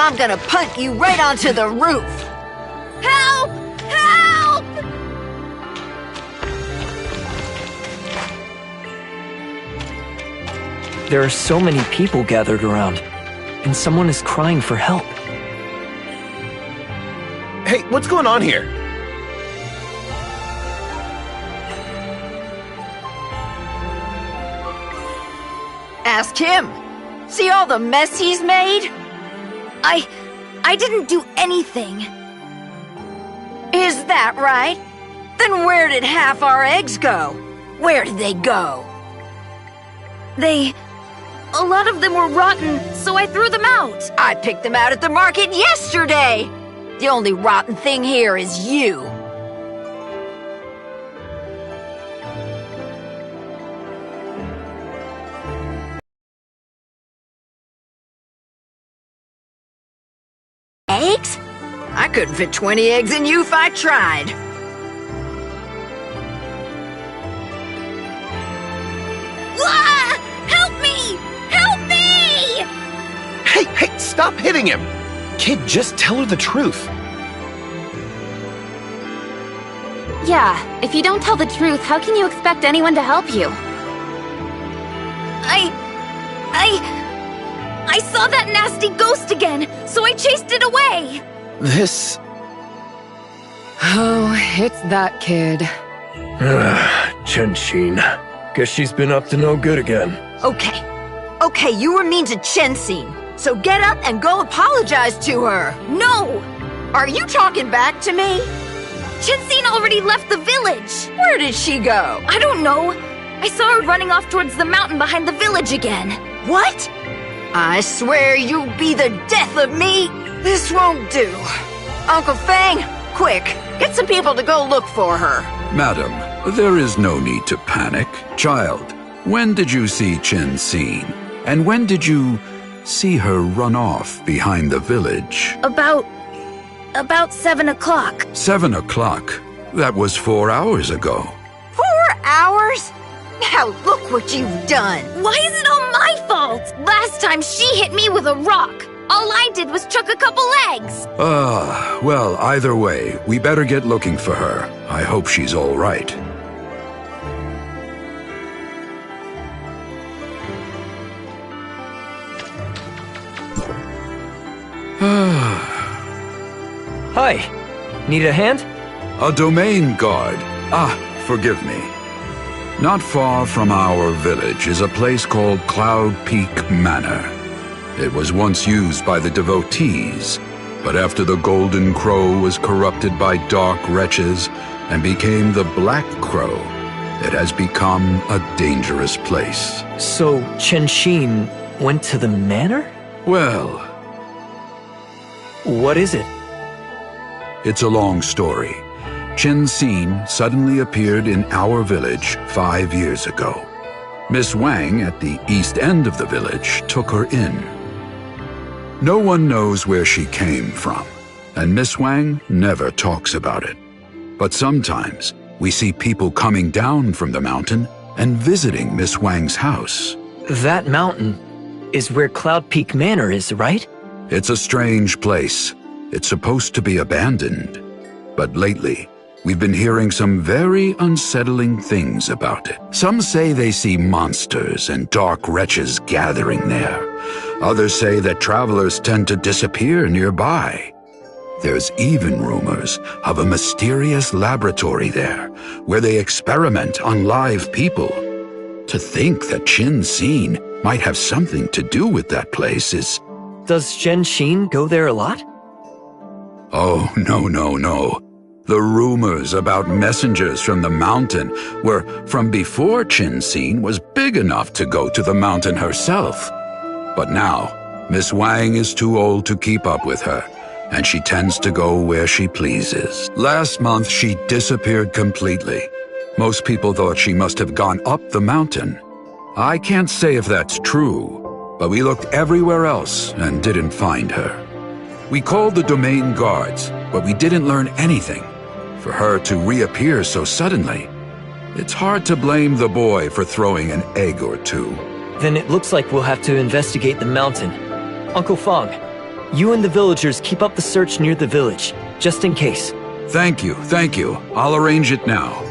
I'm gonna punt you right onto the roof! Help! Help! There are so many people gathered around, and someone is crying for help. Hey, what's going on here? Ask him. See all the mess he's made? I didn't do anything. Is that right? Then where did half our eggs go? Where did they go? A lot of them were rotten, so I threw them out. I picked them out at the market yesterday! The only rotten thing here is you. Eggs? I couldn't fit 20 eggs in you if I tried. Ah! Help me! Help me! Hey, stop hitting him! Kid, just tell her the truth. Yeah, if you don't tell the truth, how can you expect anyone to help you? I saw that nasty ghost again, so I chased it away! This... Oh, it's that kid. Chen-Shin. Guess she's been up to no good again. Okay. Okay, you were mean to Chen-Sin. So get up and go apologize to her. No! Are you talking back to me? Chen-Sin already left the village! Where did she go? I don't know. I saw her running off towards the mountain behind the village again. What? I swear you'll be the death of me. This won't do. Uncle Fang, quick, get some people to go look for her. Madam, there is no need to panic. Child, when did you see Chen-Sin? And when did you see her run off behind the village? About 7 o'clock. 7 o'clock? That was 4 hours ago. 4 hours? Now look what you've done. Why is it all my fault? Last time she hit me with a rock. All I did was chuck a couple eggs. Well, either way, we better get looking for her. I hope she's all right. Hi. Need a hand? A domain guard. Forgive me. Not far from our village is a place called Cloud Peak Manor. It was once used by the devotees, but after the Golden Crow was corrupted by dark wretches and became the Black Crow, it has become a dangerous place. So, Chen-Shin went to the manor? Well, What is it? it's a long story. Chen-Sin suddenly appeared in our village 5 years ago. Miss Wang at the east end of the village took her in. No one knows where she came from, and Miss Wang never talks about it. But sometimes we see people coming down from the mountain and visiting Miss Wang's house. That mountain is where Cloud Peak Manor is, right? It's a strange place. It's supposed to be abandoned. But lately, we've been hearing some very unsettling things about it. Some say they see monsters and dark wretches gathering there. Others say that travelers tend to disappear nearby. There's even rumors of a mysterious laboratory there, where they experiment on live people. To think that Chen-Sin might have something to do with that place is... Does Chen-Shin go there a lot? Oh, no. The rumors about messengers from the mountain were from before Chen-Sin was big enough to go to the mountain herself. But now, Miss Wang is too old to keep up with her, and she tends to go where she pleases. Last month, she disappeared completely. Most people thought she must have gone up the mountain. I can't say if that's true, but we looked everywhere else and didn't find her. We called the domain guards, but we didn't learn anything. For her to reappear so suddenly, it's hard to blame the boy for throwing an egg or two. Then it looks like we'll have to investigate the mountain. Uncle Fang, you and the villagers keep up the search near the village, just in case. Thank you. I'll arrange it now.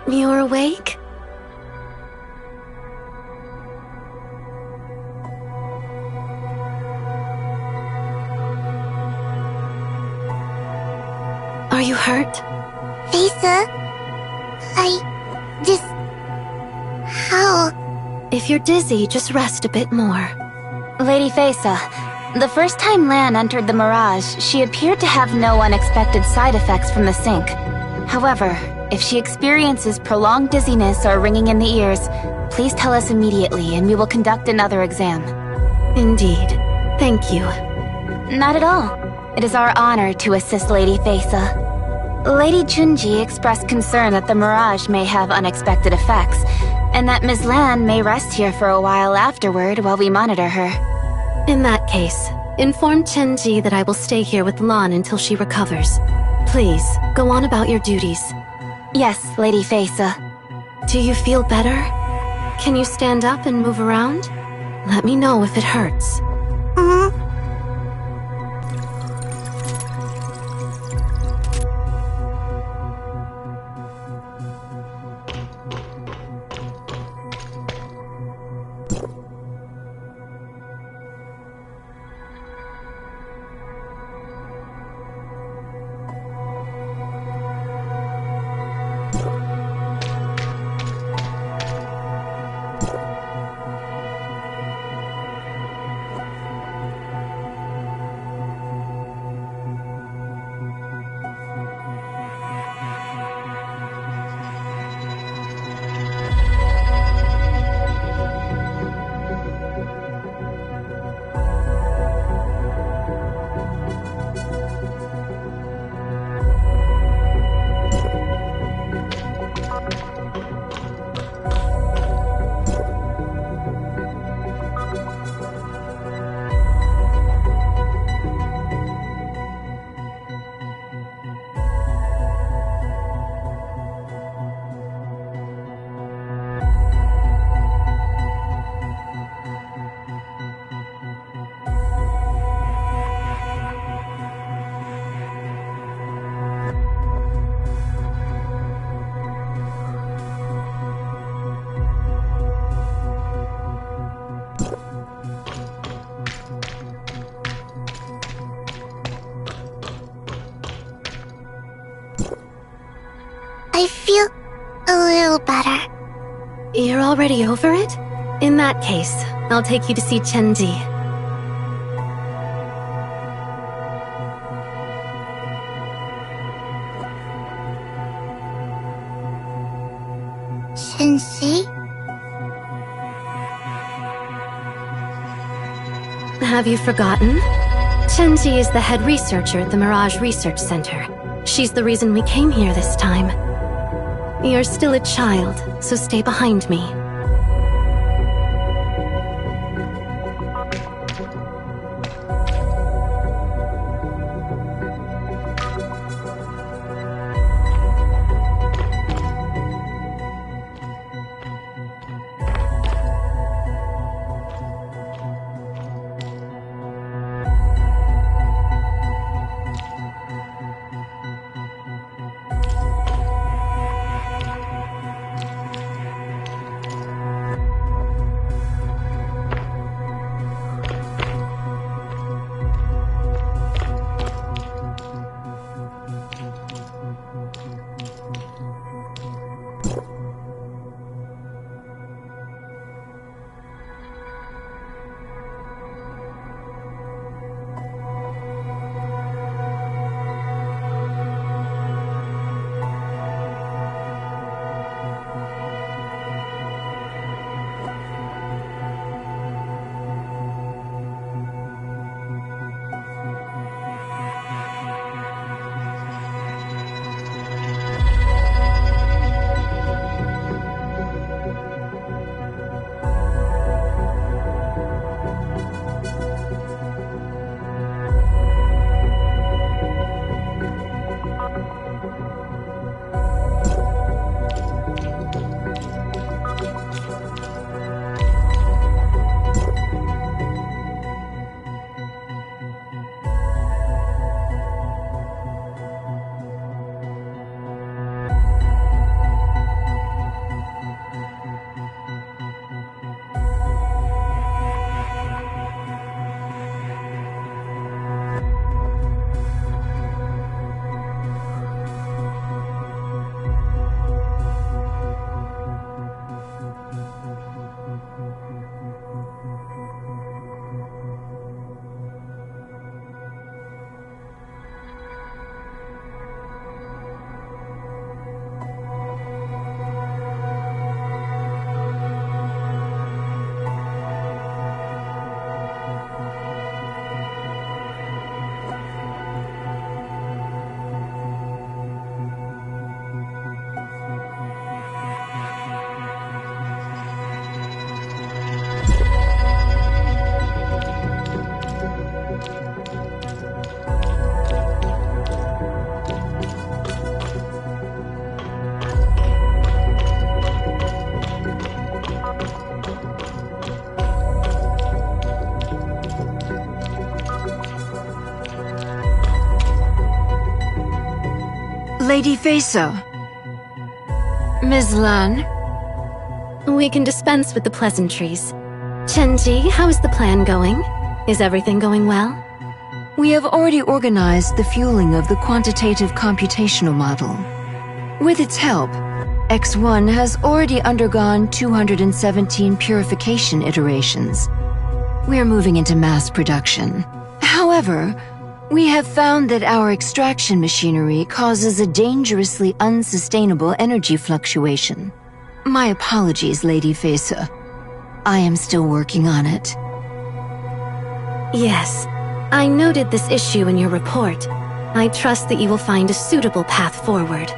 You're awake? Are you hurt? Faisa, How? If you're dizzy, just rest a bit more. Lady Faisa, the first time Lan entered the Mirage, she appeared to have no unexpected side effects from the sync. However, if she experiences prolonged dizziness or ringing in the ears, please tell us immediately and we will conduct another exam. Indeed. Thank you. Not at all. It is our honor to assist Lady Faisa. Lady Chunji expressed concern that the Mirage may have unexpected effects, and that Ms. Lan may rest here for a while afterward while we monitor her. In that case, inform Chenji that I will stay here with Lan until she recovers. Please, go on about your duties. Yes, Lady Faisa. Do you feel better? Can you stand up and move around? Let me know if it hurts. I feel a little better. You're already over it? In that case, I'll take you to see Chenji. Sensei? Have you forgotten? Chenji is the head researcher at the Mirage Research Center. She's the reason we came here this time. You're still a child, so stay behind me. Lady Fesa. Ms. Lan. We can dispense with the pleasantries. Chenji, how is the plan going? Is everything going well? We have already organized the fueling of the quantitative computational model. With its help, X1 has already undergone 217 purification iterations. We're moving into mass production. However, we have found that our extraction machinery causes a dangerously unsustainable energy fluctuation. My apologies, Lady Fesa. I am still working on it. Yes, I noted this issue in your report. I trust that you will find a suitable path forward.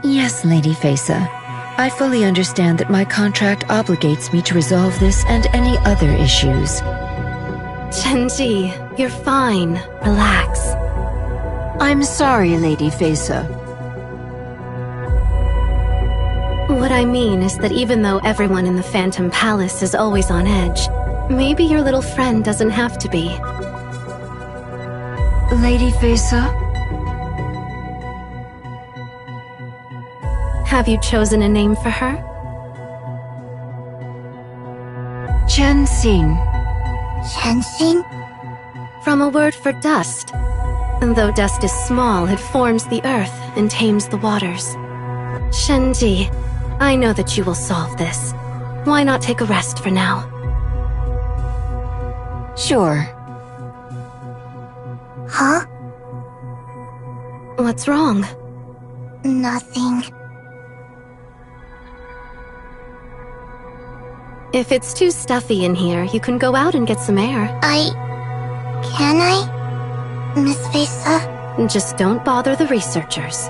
Yes, Lady Fesa. I fully understand that my contract obligates me to resolve this and any other issues. Chenji, you're fine. Relax. I'm sorry, Lady Fesa. What I mean is that even though everyone in the Phantom Palace is always on edge, maybe your little friend doesn't have to be. Lady Fesa? Have you chosen a name for her? Chen Xin. Chen Xin? From a word for dust. And though dust is small, it forms the earth and tames the waters. Shenji, I know that you will solve this. Why not take a rest for now? Sure. Huh? What's wrong? Nothing. If it's too stuffy in here, you can go out and get some air. Can I? Miss Fesa? Just don't bother the researchers.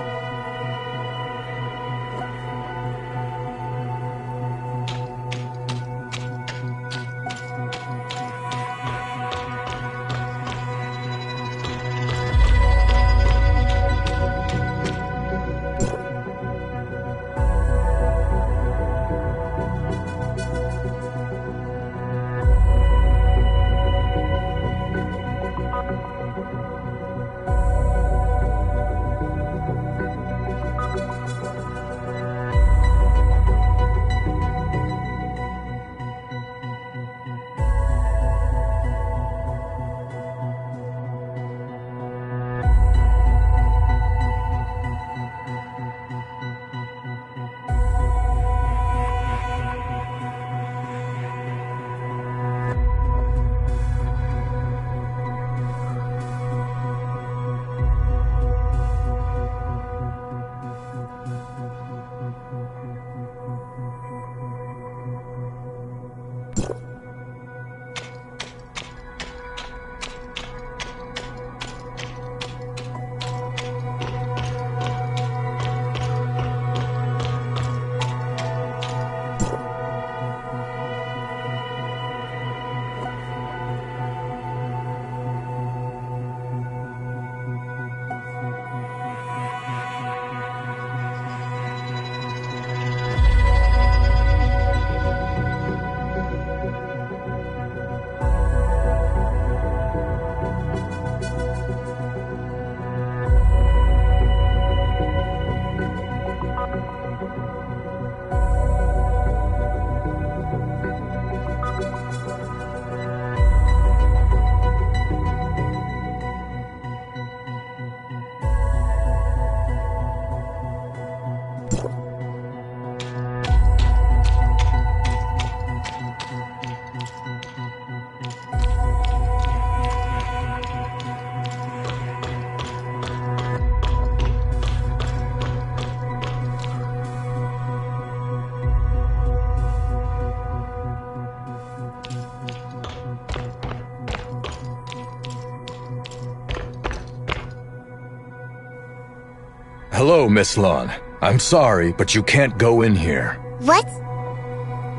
Hello, Miss Lan. I'm sorry, but you can't go in here. What?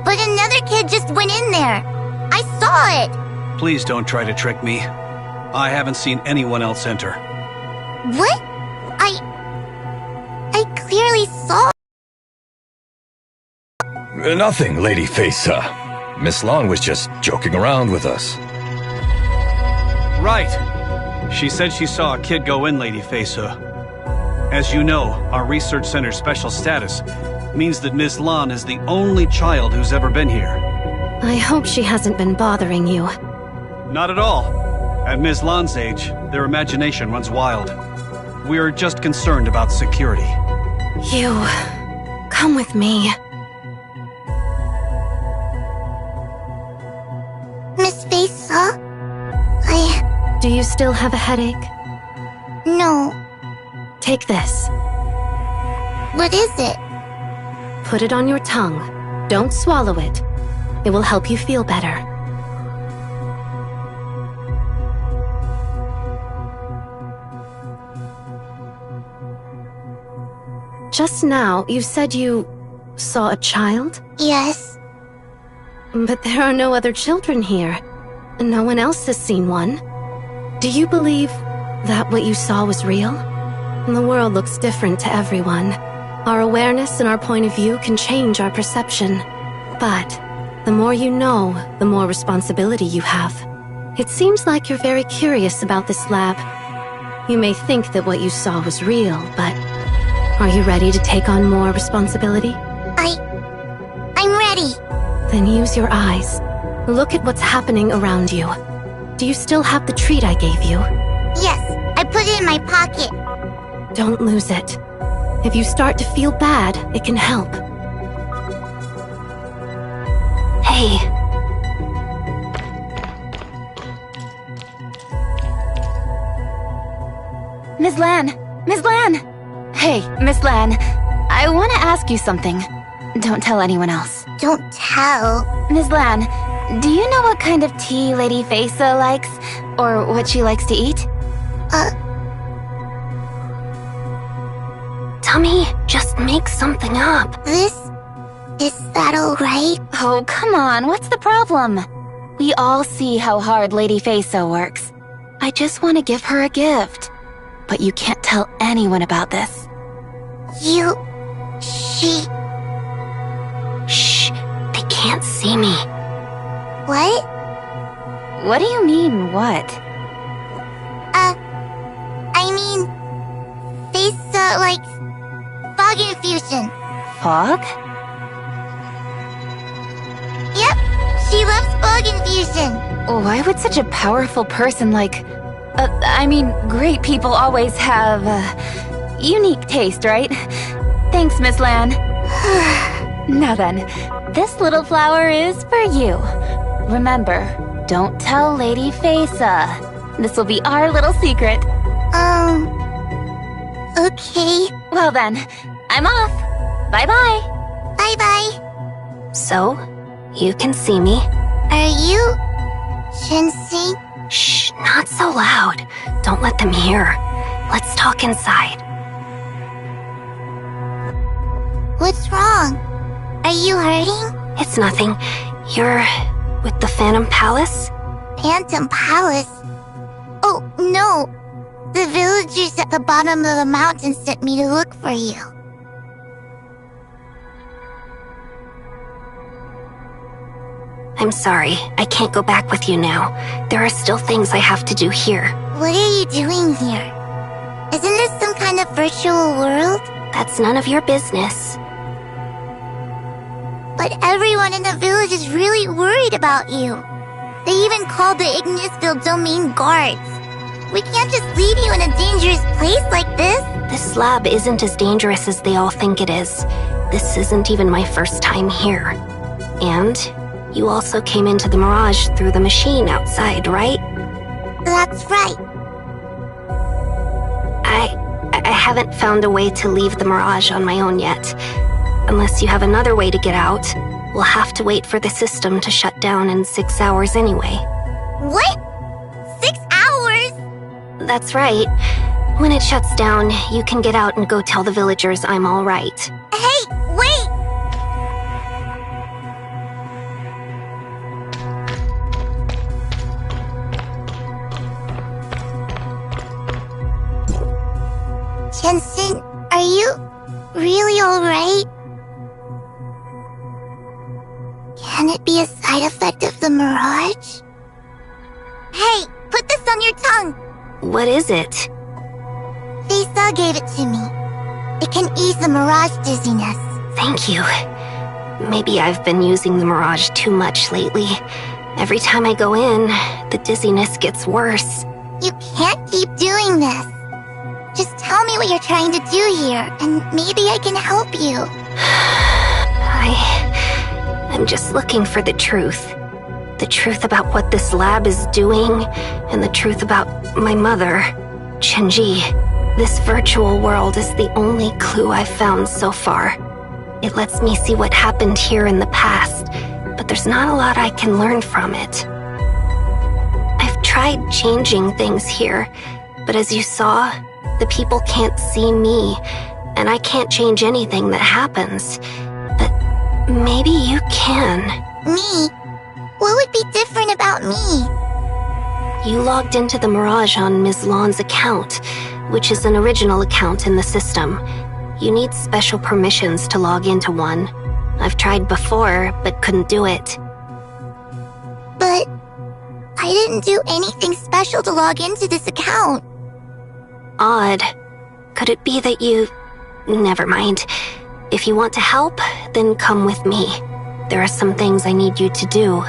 But another kid just went in there. I saw it. Please don't try to trick me. I haven't seen anyone else enter. What? I clearly saw. Nothing, Lady Fesa. Miss Lan was just joking around with us. Right. She said she saw a kid go in, Lady Fesa. As you know, our research center's special status means that Ms. Lan is the only child who's ever been here. I hope she hasn't been bothering you. Not at all. At Ms. Lan's age, their imagination runs wild. We're just concerned about security. You... come with me. Miss Fesa? Do you still have a headache? No. Take this. What is it? Put it on your tongue. Don't swallow it. It will help you feel better. Just now, you said you saw a child? Yes. But there are no other children here. No one else has seen one. Do you believe that what you saw was real? The world looks different to everyone. Our awareness and our point of view can change our perception. But the more you know, the more responsibility you have. It seems like you're very curious about this lab. You may think that what you saw was real, but are you ready to take on more responsibility? I'm ready. Then use your eyes. Look at what's happening around you. Do you still have the treat I gave you? Yes, I put it in my pocket. Don't lose it. If you start to feel bad, it can help. Hey. Ms. Lan! Ms. Lan! Hey, Ms. Lan. I want to ask you something. Don't tell anyone else. Don't tell. Ms. Lan, do you know what kind of tea Lady Fesa likes? Or what she likes to eat? Tummy, just make something up. Is that alright? Oh, come on, what's the problem? We all see how hard Lady Fesa works. I just want to give her a gift. But you can't tell anyone about this. Shh, they can't see me. What? What do you mean, what? I mean... Fesa likes... fog infusion. Fog? Yep, she loves fog infusion. Why would such a powerful person like... great people always have, unique taste, right? Thanks, Miss Lan. Now then, this little flower is for you. Remember, don't tell Lady Fesa. This will be our little secret. Okay. Well then, I'm off. Bye-bye. Bye-bye. So, you can see me. Are you... Shensi? Shh, not so loud. Don't let them hear. Let's talk inside. What's wrong? Are you hurting? It's nothing. You're... with the Phantom Palace? Phantom Palace? Oh, no. The villagers at the bottom of the mountain sent me to look for you. I'm sorry. I can't go back with you now. There are still things I have to do here. What are you doing here? Isn't this some kind of virtual world? That's none of your business. But everyone in the village is really worried about you. They even called the Ignisville domain guards. We can't just leave you in a dangerous place like this. This lab isn't as dangerous as they all think it is. This isn't even my first time here. And you also came into the Mirage through the machine outside, right? That's right. I haven't found a way to leave the Mirage on my own yet. Unless you have another way to get out, we'll have to wait for the system to shut down in 6 hours anyway. What? 6 hours? That's right. When it shuts down, you can get out and go tell the villagers I'm all right. Hey, wait! Jensen, are you really alright? Can it be a side effect of the Mirage? Hey, put this on your tongue. What is it? Faisa gave it to me. It can ease the Mirage dizziness. Thank you. Maybe I've been using the Mirage too much lately. Every time I go in, the dizziness gets worse. You can't keep doing this. Just tell me what you're trying to do here, and maybe I can help you. I'm just looking for the truth. The truth about what this lab is doing, and the truth about my mother, Chenji. This virtual world is the only clue I've found so far. It lets me see what happened here in the past, but there's not a lot I can learn from it. I've tried changing things here, but as you saw, the people can't see me, and I can't change anything that happens. But maybe you can. Me? What would be different about me? You logged into the Mirage on Ms. Lan's account, which is an original account in the system. You need special permissions to log into one. I've tried before, but couldn't do it. But I didn't do anything special to log into this account. Odd. Could it be that you... Never mind. If you want to help, then come with me. There are some things I need you to do.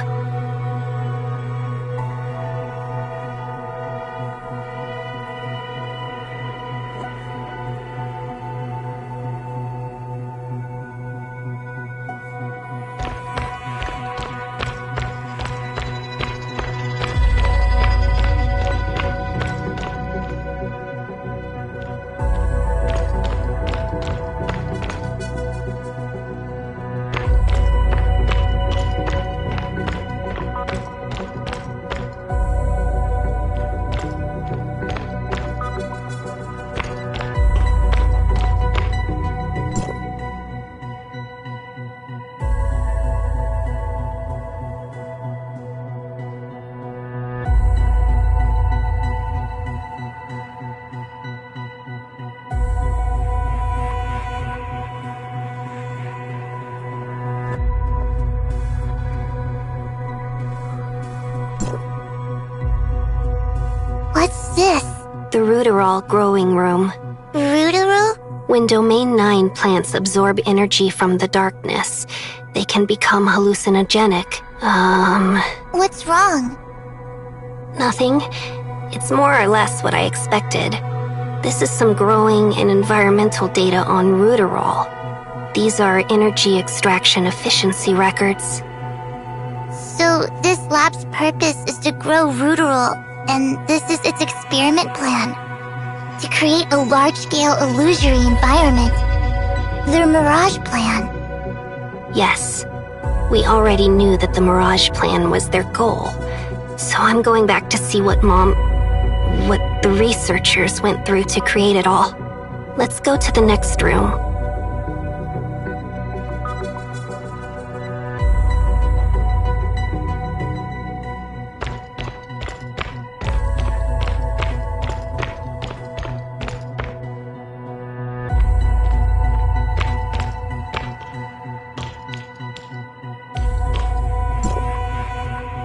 What's this? The Rooterol growing room. Rooterol? When Domain 9 plants absorb energy from the darkness, they can become hallucinogenic. What's wrong? Nothing. It's more or less what I expected. This is some growing and environmental data on Rooterol. These are energy extraction efficiency records. So this lab's purpose is to grow Rooterol, and this is its experiment plan. To create a large-scale illusory environment. Their Mirage plan. Yes. We already knew that the Mirage plan was their goal. So I'm going back to see what the researchers went through to create it all. Let's go to the next room.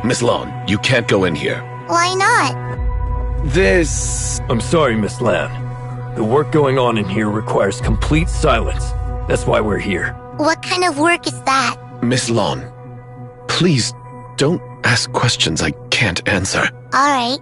Miss Lan, you can't go in here. Why not? I'm sorry, Miss Lan. The work going on in here requires complete silence. That's why we're here. What kind of work is that? Miss Lan, please don't ask questions I can't answer. Alright.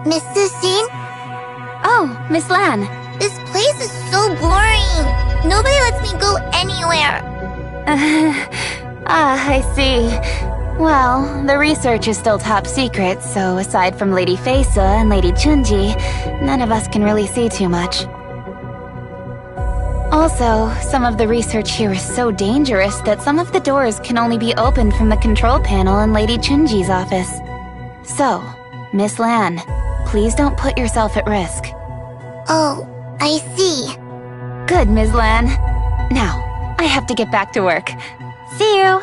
Miss Susin? Oh, Miss Lan. This place is so boring. Nobody lets me go anywhere. I see. Well, the research is still top secret, so aside from Lady Faisa and Lady Chunji, none of us can really see too much. Also, some of the research here is so dangerous that some of the doors can only be opened from the control panel in Lady Chunji's office. So, Miss Lan, please don't put yourself at risk. Oh, I see. Good, Ms. Lan. Now, I have to get back to work. See you!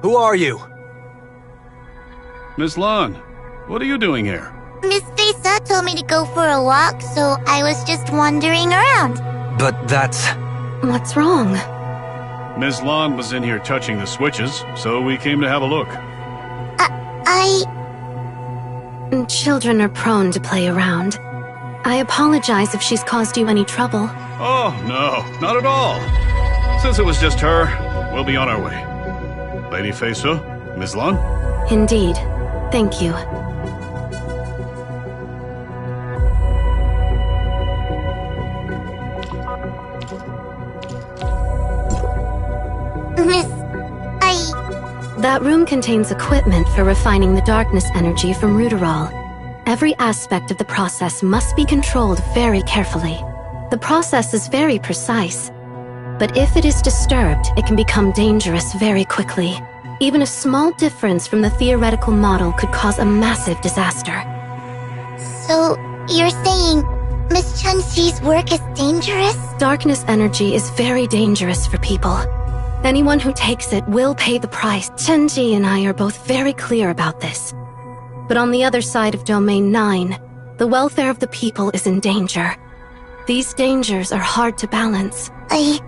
Who are you? Miss Lan, what are you doing here? Miss Fesa told me to go for a walk, so I was just wandering around. But that's... What's wrong? Miss Lan was in here touching the switches, so we came to have a look. Children are prone to play around. I apologize if she's caused you any trouble. Oh, no, not at all. Since it was just her, we'll be on our way. Lady Fesa, Miss Lan? Indeed. Thank you. That room contains equipment for refining the darkness energy from Ruderol. Every aspect of the process must be controlled very carefully. The process is very precise, but if it is disturbed, it can become dangerous very quickly. Even a small difference from the theoretical model could cause a massive disaster. So, you're saying Miss Chen-Chi's work is dangerous? Darkness energy is very dangerous for people. Anyone who takes it will pay the price. Chen-Chi and I are both very clear about this. But on the other side of Domain 9, the welfare of the people is in danger. These dangers are hard to balance. I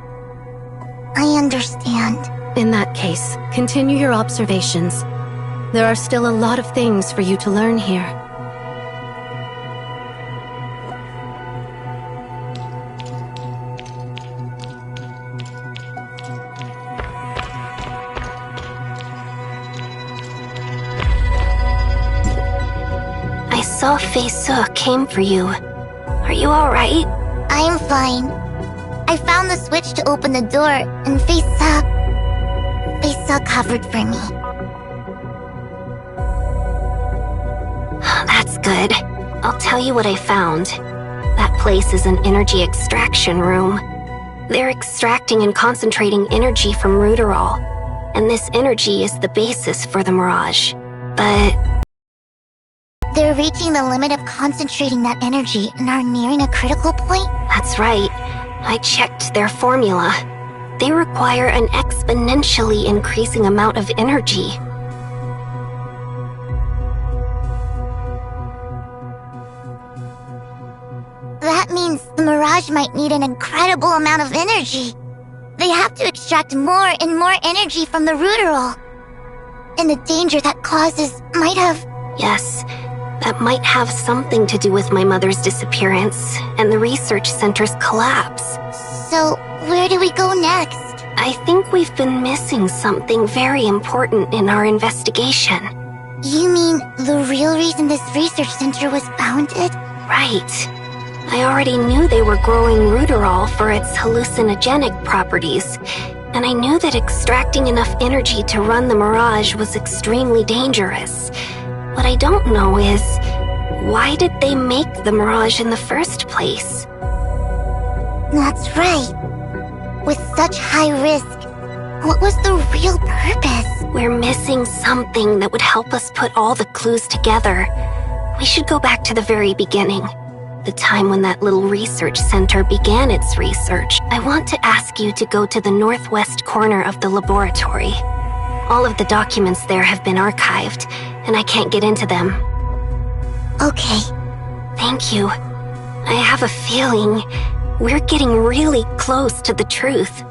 understand. In that case, continue your observations. There are still a lot of things for you to learn here. I saw Fesa came for you. Are you alright? I'm fine. I found the switch to open the door, and Fesa covered for me. That's good. I'll tell you what I found. That place is an energy extraction room. They're extracting and concentrating energy from Ruderol, and this energy is the basis for the Mirage. But... they're reaching the limit of concentrating that energy and are nearing a critical point? That's right. I checked their formula. They require an exponentially increasing amount of energy. That means the Mirage might need an incredible amount of energy. They have to extract more and more energy from the Ruderol. And the danger that causes might have... Yes, that might have something to do with my mother's disappearance and the research center's collapse. So, where do we go next? I think we've been missing something very important in our investigation. You mean the real reason this research center was founded? Right. I already knew they were growing Ruderol for its hallucinogenic properties, and I knew that extracting enough energy to run the Mirage was extremely dangerous. What I don't know is, why did they make the Mirage in the first place? That's right. With such high risk, what was the real purpose? We're missing something that would help us put all the clues together. We should go back to the very beginning. The time when that little research center began its research. I want to ask you to go to the northwest corner of the laboratory. All of the documents there have been archived, and I can't get into them. Okay. Thank you. I have a feeling we're getting really close to the truth.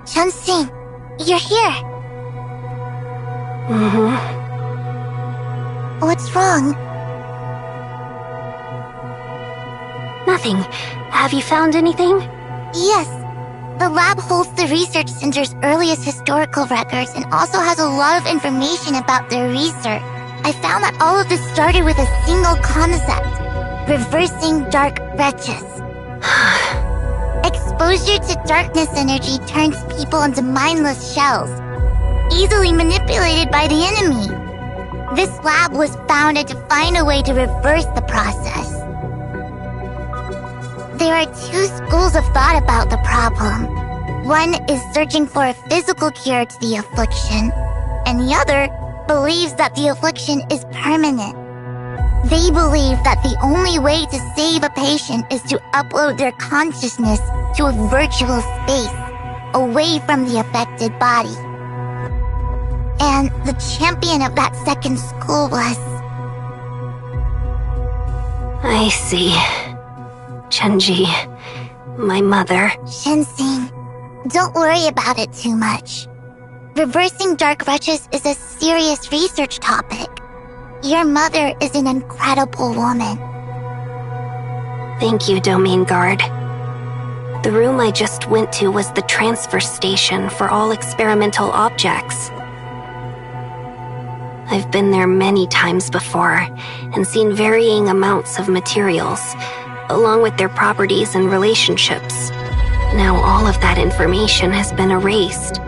Chun-Sing, you're here. Mm-hmm. What's wrong? nothing. Have you found anything? Yes. The lab holds the research center's earliest historical records and also has a lot of information about their research. I found that all of this started with a single concept: reversing dark wretches. Exposure to darkness energy turns people into mindless shells, easily manipulated by the enemy. This lab was founded to find a way to reverse the process. There are two schools of thought about the problem. One is searching for a physical cure to the affliction, and the other believes that the affliction is permanent. They believe that the only way to save a patient is to upload their consciousness to a virtual space, away from the affected body. And the champion of that second school was... I see. Chenji, my mother. Shenxing, don't worry about it too much. Reversing dark wretches is a serious research topic. Your mother is an incredible woman. Thank you, Domain Guard. The room I just went to was the transfer station for all experimental objects. I've been there many times before and seen varying amounts of materials, along with their properties and relationships. Now all of that information has been erased.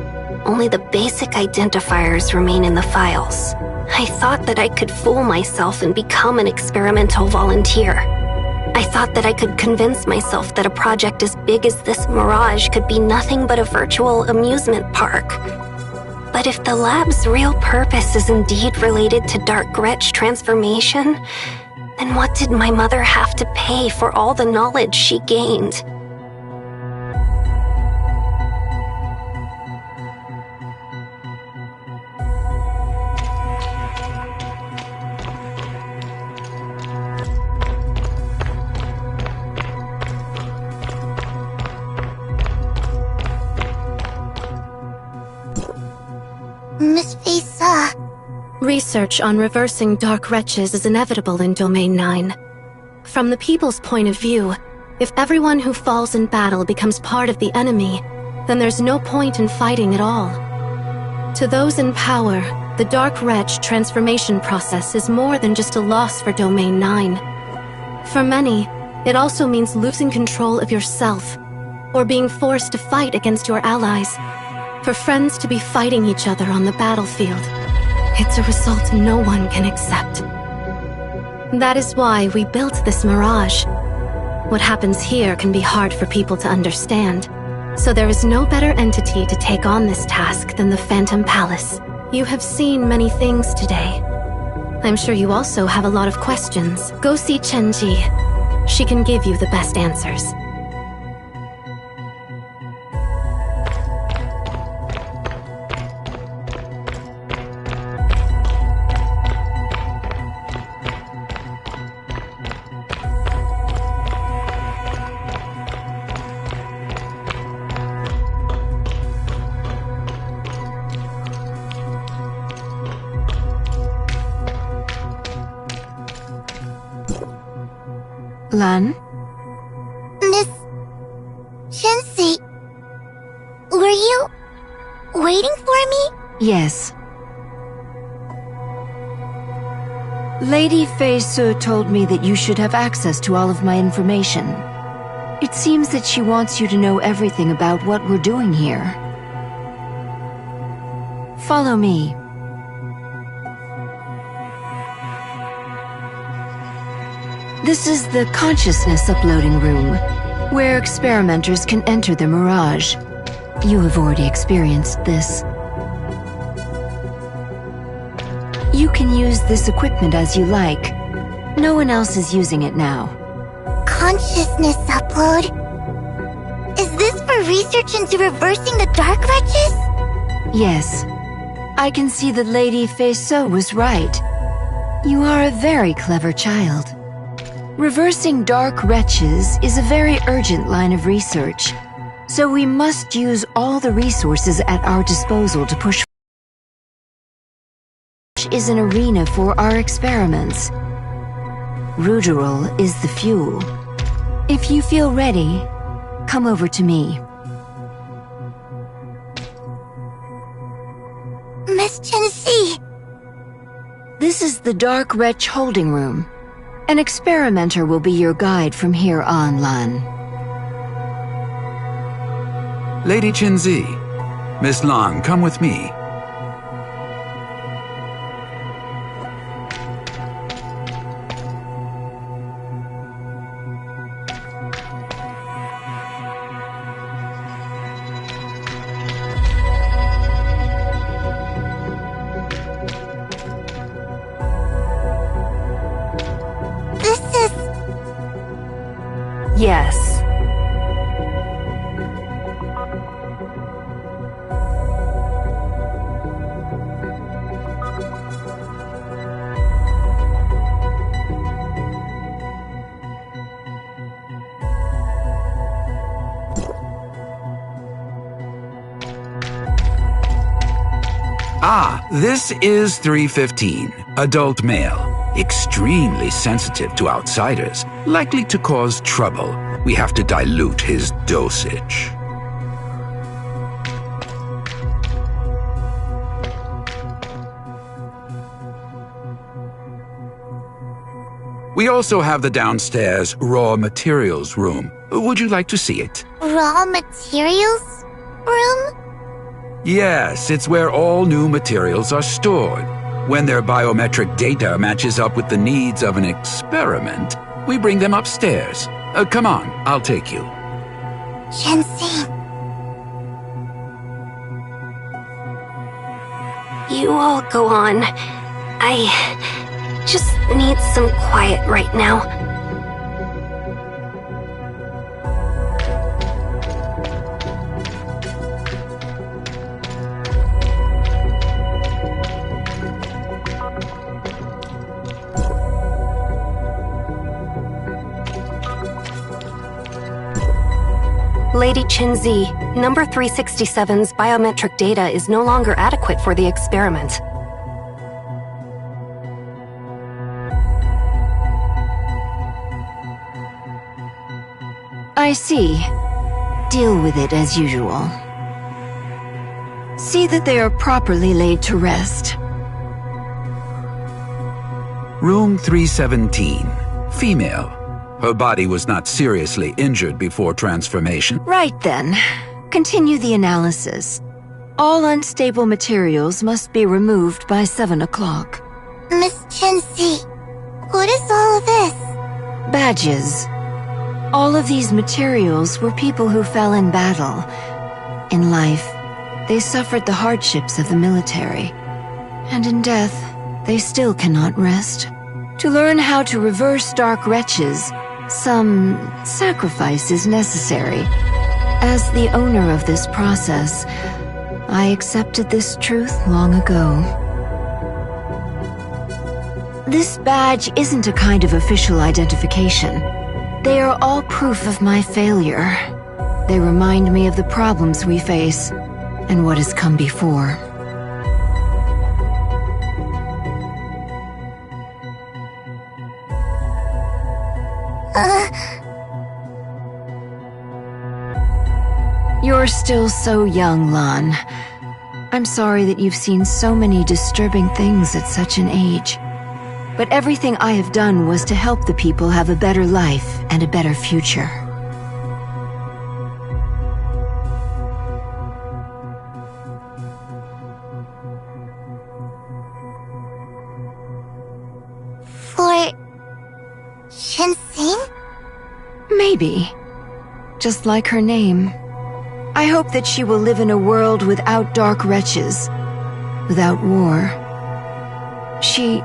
Only the basic identifiers remain in the files. I thought that I could fool myself and become an experimental volunteer. I thought that I could convince myself that a project as big as this Mirage could be nothing but a virtual amusement park. But if the lab's real purpose is indeed related to Dark Wretch transformation, then what did my mother have to pay for all the knowledge she gained? Miss Feysa. Research on reversing dark wretches is inevitable in Domain 9. From the people's point of view, if everyone who falls in battle becomes part of the enemy, then there's no point in fighting at all. To those in power, the Dark Wretch transformation process is more than just a loss for Domain 9. For many, it also means losing control of yourself, or being forced to fight against your allies. For friends to be fighting each other on the battlefield, it's a result no one can accept. That is why we built this Mirage. What happens here can be hard for people to understand, so there is no better entity to take on this task than the Phantom Palace. You have seen many things today. I'm sure you also have a lot of questions. Go see Chenji. She can give you the best answers. Lan? Miss... Shensi... Were you... waiting for me? Yes. Lady Fei Su told me that you should have access to all of my information. It seems that she wants you to know everything about what we're doing here. Follow me. This is the consciousness uploading room, where experimenters can enter the Mirage. You have already experienced this. You can use this equipment as you like. No one else is using it now. Consciousness upload? Is this for research into reversing the Dark Wretches? Yes. I can see that Lady Fei Su was right. You are a very clever child. Reversing dark wretches is a very urgent line of research, so we must use all the resources at our disposal to push is an arena for our experiments. Ruderol is the fuel. If you feel ready, come over to me. Miss Chen-Si! This is the Dark Wretch holding room. An experimenter will be your guide from here on, Lan. Lady Chen-Si, Miss Lan, come with me. Yes. This is 315, adult male. Extremely sensitive to outsiders, likely to cause trouble. We have to dilute his dosage. We also have the downstairs raw materials room. Would you like to see it? Raw materials room? Yes, it's where all new materials are stored. When their biometric data matches up with the needs of an experiment, we bring them upstairs. Come on, I'll take you. Chen-Si. You all go on. I just need some quiet right now. Lady Chen-Si, number 367's biometric data is no longer adequate for the experiment. I see. Deal with it as usual. See that they are properly laid to rest. Room 317, female. Her body was not seriously injured before transformation. Right then. Continue the analysis. All unstable materials must be removed by 7 o'clock. Miss Chen-Si, what is all of this? Badges. All of these materials were people who fell in battle. In life, they suffered the hardships of the military. And in death, they still cannot rest. To learn how to reverse Dark Wretches, some sacrifice is necessary. As the owner of this process, I accepted this truth long ago. This badge isn't a kind of official identification. They are all proof of my failure. They remind me of the problems we face and what has come before. You're still so young, Lan. I'm sorry that you've seen so many disturbing things at such an age. But everything I have done was to help the people have a better life and a better future. For Chen-Si? Maybe. Just like her name. I hope that she will live in a world without Dark Wretches, without war. She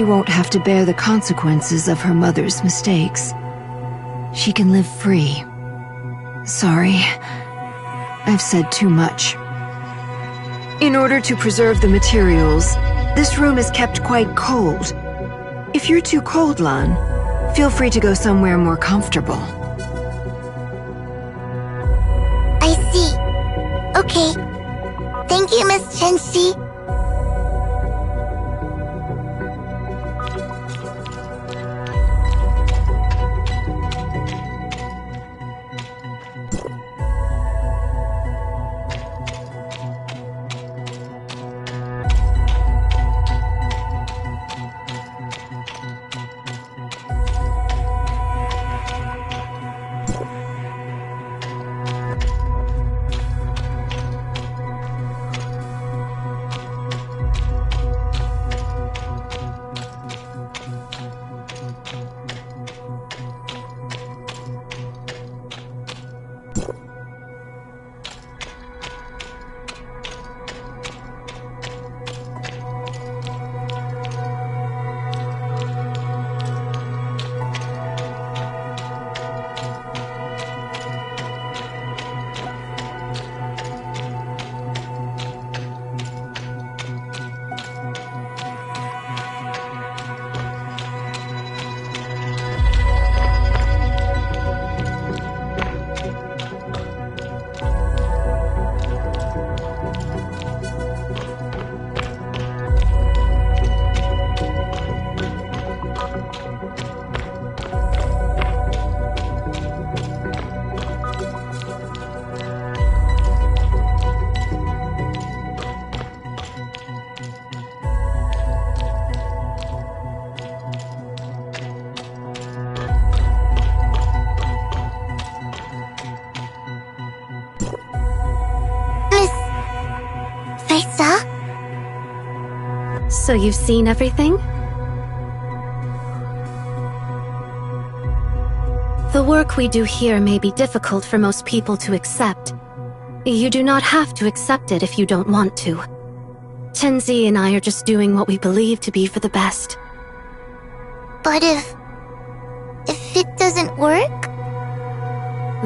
won't have to bear the consequences of her mother's mistakes. She can live free. Sorry, I've said too much. In order to preserve the materials, this room is kept quite cold. If you're too cold, Lan, feel free to go somewhere more comfortable. I see. Okay. Thank you, Miss Chen-Si. So you've seen everything? The work we do here may be difficult for most people to accept. You do not have to accept it if you don't want to. Chenzi and I are just doing what we believe to be for the best. But if it doesn't work?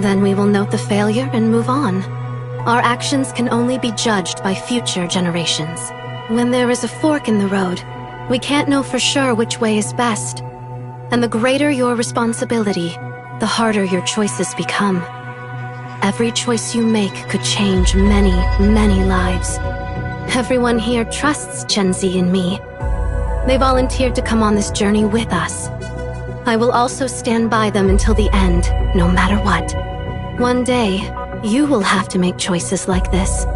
Then we will note the failure and move on. Our actions can only be judged by future generations. When there is a fork in the road, we can't know for sure which way is best. And the greater your responsibility, the harder your choices become. Every choice you make could change many, many lives. Everyone here trusts Chenzi and me. They volunteered to come on this journey with us. I will also stand by them until the end, no matter what. One day, you will have to make choices like this.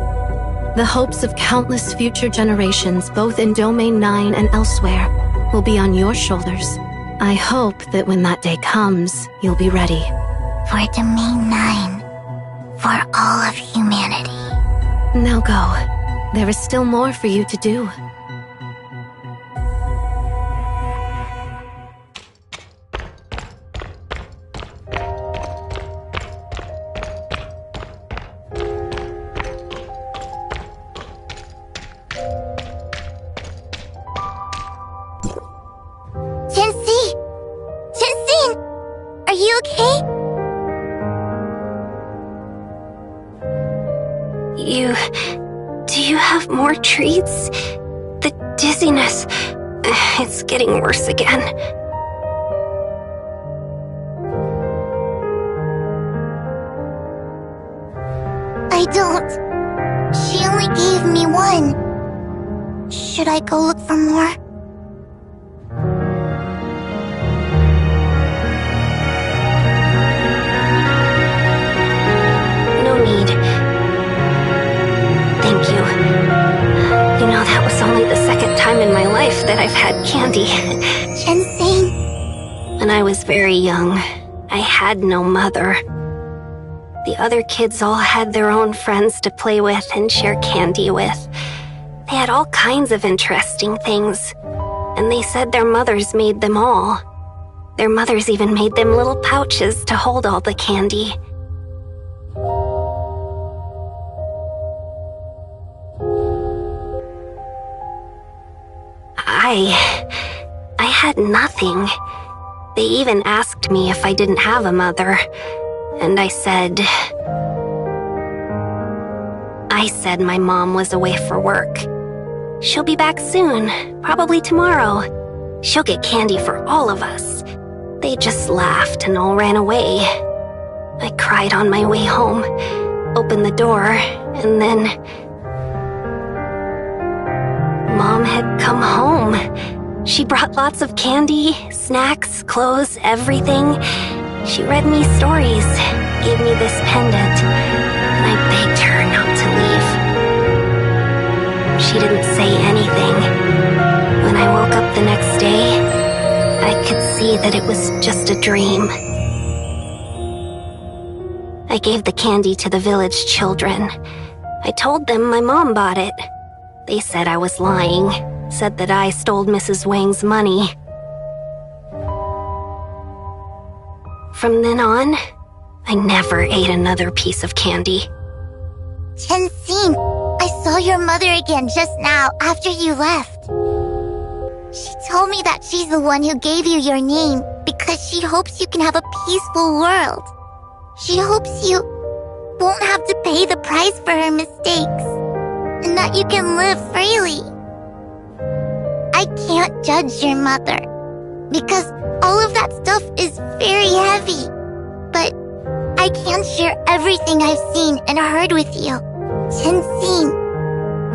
The hopes of countless future generations, both in Domain 9 and elsewhere, will be on your shoulders. I hope that when that day comes, you'll be ready. For Domain 9. For all of humanity. Now go. There is still more for you to do. Do you have more treats? The dizziness, it's getting worse again. I don't. She only gave me one. Should I go look for more? No need. Thank you. You know, that was only the second time in my life that I've had candy. Ginseng. When I was very young, I had no mother. The other kids all had their own friends to play with and share candy with. They had all kinds of interesting things, and they said their mothers made them all. Their mothers even made them little pouches to hold all the candy. I had nothing. They even asked me if I didn't have a mother, and I said my mom was away for work. She'll be back soon, probably tomorrow. She'll get candy for all of us. They just laughed and all ran away. I cried on my way home, opened the door, and then Mom had come home. She brought lots of candy, snacks, clothes, everything. She read me stories, gave me this pendant, and I begged her not to leave. She didn't say anything. When I woke up the next day, I could see that it was just a dream. I gave the candy to the village children. I told them my mom bought it. They said I was lying, said that I stole Mrs. Wang's money. From then on, I never ate another piece of candy. Chenxing, I saw your mother again just now after you left. She told me that she's the one who gave you your name because she hopes you can have a peaceful world. She hopes you won't have to pay the price for her mistakes, and that you can live freely. I can't judge your mother, because all of that stuff is very heavy. But I can share everything I've seen and heard with you. Chenxing,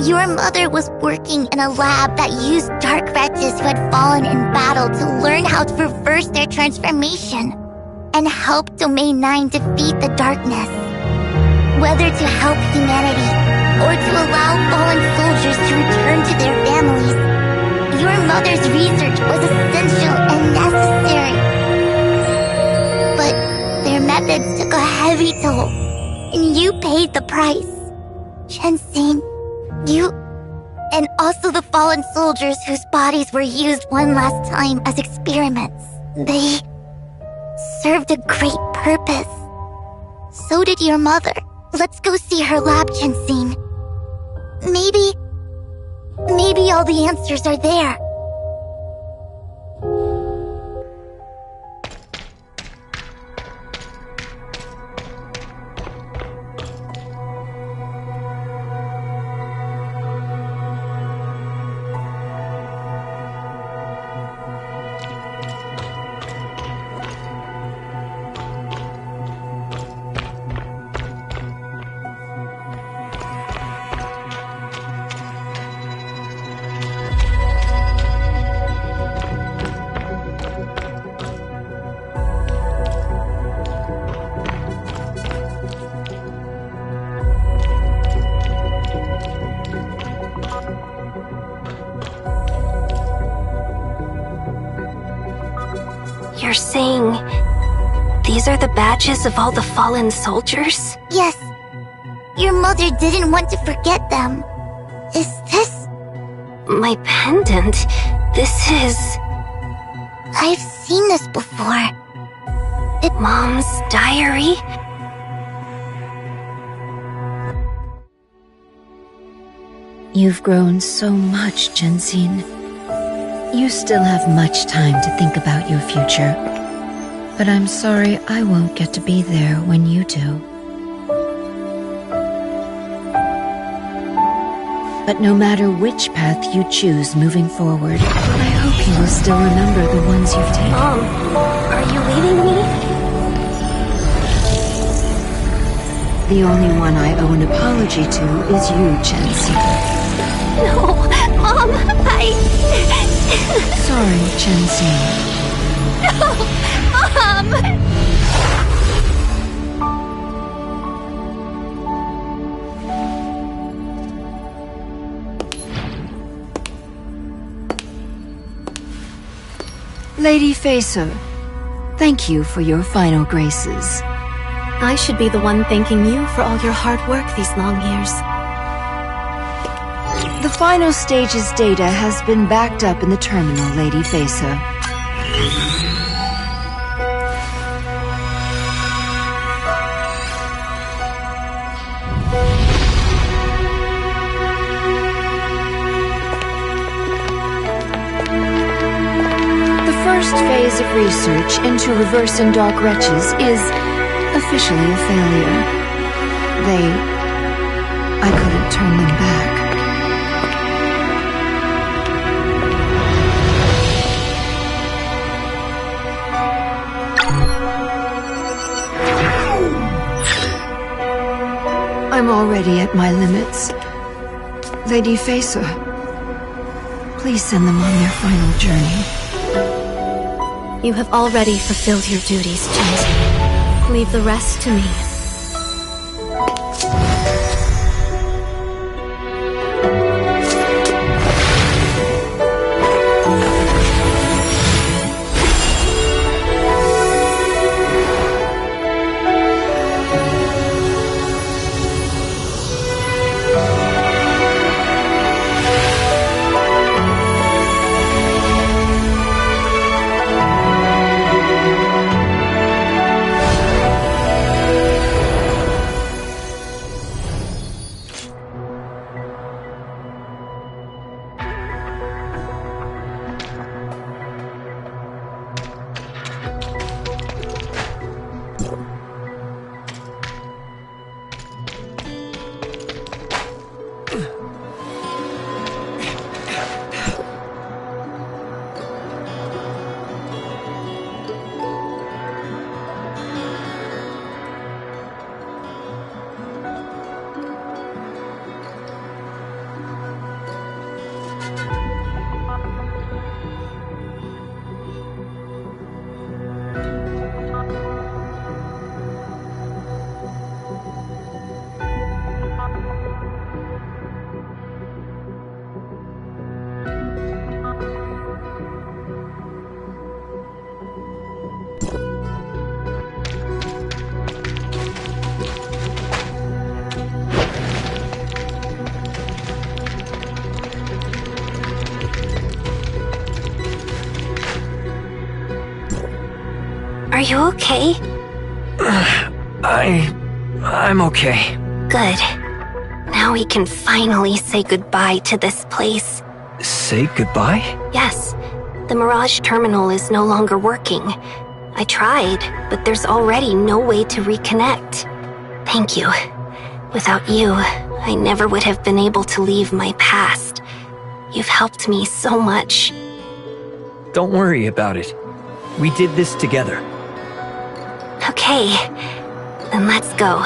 your mother was working in a lab that used dark wretches who had fallen in battle to learn how to reverse their transformation and help Domain 9 defeat the darkness. Whether to help humanity or to allow fallen soldiers to return to their families, your mother's research was essential and necessary. But their methods took a heavy toll, and you paid the price. Chenxing, you And also the fallen soldiers whose bodies were used one last time as experiments. They served a great purpose. So did your mother. Let's go see her lab, Chensine. Maybe all the answers are there. You're saying these are the badges of all the fallen soldiers? Yes. Your mother didn't want to forget them. Is this... My pendant? This is... I've seen this before. Mom's diary? You've grown so much, Chensine. You still have much time to think about your future. But I'm sorry I won't get to be there when you do. But no matter which path you choose moving forward, I hope you will still remember the ones you've taken. Mom, are you leaving me? The only one I owe an apology to is you, Chensine. No, Mom, Sorry, Chensine. No, Mom! Lady Facer, thank you for your final graces. I should be the one thanking you for all your hard work these long years. The final stage's data has been backed up in the terminal, Lady Facer. The first phase of research into reversing Dark Wretches is officially a failure. I couldn't turn them back. I'm already at my limits. Lady Facer, please send them on their final journey. You have already fulfilled your duties, Chensine. Leave the rest to me. you okay? I'm okay. Good. Now we can finally say goodbye to this place. Say goodbye? Yes. The Mirage Terminal is no longer working. I tried, but there's already no way to reconnect. Thank you. Without you, I never would have been able to leave my past. You've helped me so much. Don't worry about it. We did this together. Okay, then let's go.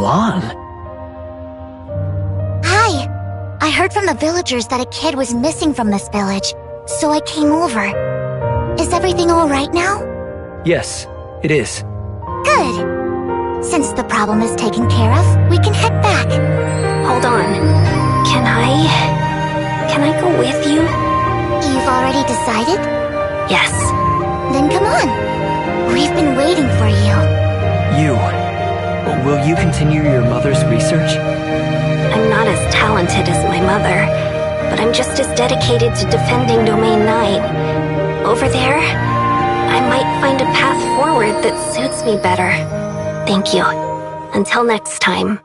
Lan? Hi! I heard from the villagers that a kid was missing from this village, so I came over. Is everything alright now? Yes, it is. Good! Since the problem is taken care of, we can head back. Hold on. Can I go with you? You've already decided? Yes. Then come on. We've been waiting for you. Will you continue your mother's research? I'm not as talented as my mother, but I'm just as dedicated to defending Domain 9. Over there, I might find a path forward that suits me better. Thank you. Until next time.